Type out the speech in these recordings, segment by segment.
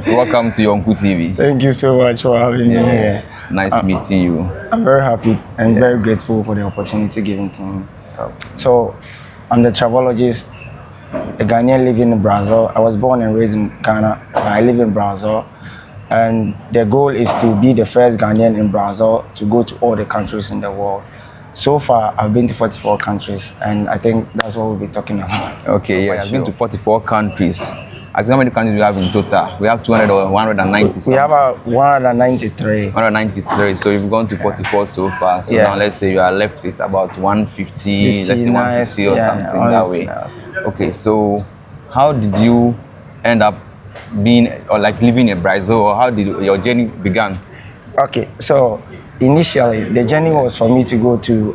Welcome to Yonku TV. Thank you so much for having me here. Nice meeting you. I'm very happy and very grateful for the opportunity given to me. So, I'm the travelologist, a Ghanaian living in Brazil. I was born and raised in Ghana, but I live in Brazil. And the goal is to be the first Ghanaian in Brazil to go to all the countries in the world. So far, I've been to 44 countries, and I think that's what we'll be talking about. Okay, yeah, I've been to 44 countries. How many countries do we have in total? We have 200 or 190. We have 193. 193. So you've gone to 44 so far. So now let's say you are left with about 150, let's say 150 or something that way. Nice. Okay, so how did you end up being or like living in Brazil, or how did your journey began? Okay, so initially the journey was for me to go to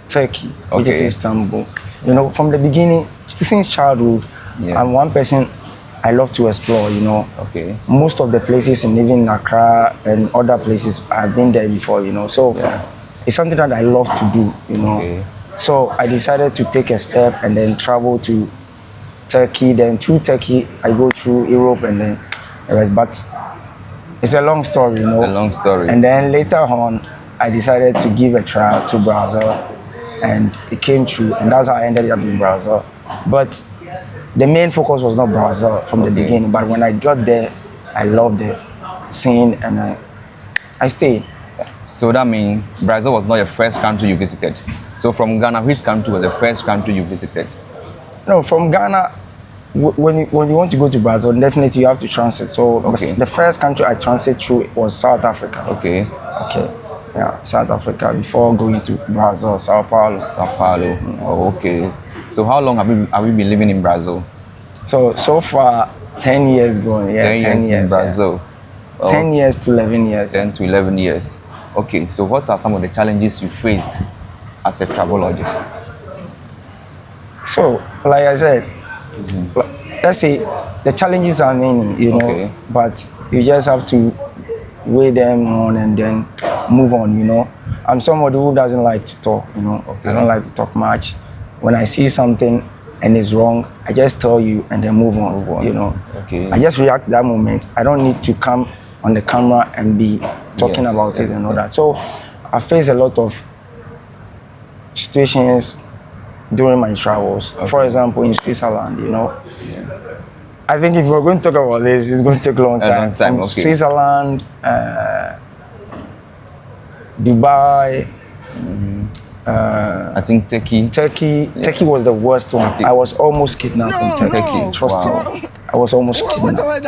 Turkey, which is Istanbul. You know, from the beginning, since childhood, I'm one person I love to explore, you know. Okay. Most of the places, and even Accra and other places, I've been there before, you know. So it's something that I love to do, you know. Okay. So I decided to take a step and then travel to Turkey. Then through Turkey, I go through Europe and then the rest. But it's a long story, you know. It's a long story. And then later on, I decided to give a try to Brazil, and it came true, and that's how I ended up in Brazil. But the main focus was not Brazil from the beginning, but when I got there, I loved the scene and I stayed. So that means Brazil was not your first country you visited. So from Ghana, which country was the first country you visited? No, from Ghana, when you want to go to Brazil, definitely you have to transit. So the first country I transit through was South Africa. Okay. Yeah, South Africa before going to Brazil, Sao Paulo. Sao Paulo. Oh, okay. So how long have you been living in Brazil? So far, 10 years going. Yeah, 10 years in Brazil. Yeah. 10 years to 11 years. 10 to 11 years. Okay, so what are some of the challenges you faced as a travelologist? So, like I said, let's say the challenges are many, you know, but you just have to weigh them on and then move on, you know. I'm somebody who doesn't like to talk, you know. I don't like to talk much. When I see something and it's wrong, I just tell you and then move on. You know. I just react that moment. I don't need to come on the camera and be talking about it and all that. So I face a lot of situations during my travels. For example, in Switzerland, you know. I think if we're going to talk about this, it's going to take a long time. From Switzerland, Dubai. I think Turkey. Turkey was the worst one. I was almost kidnapped in Turkey. Trust me. I was almost kidnapped.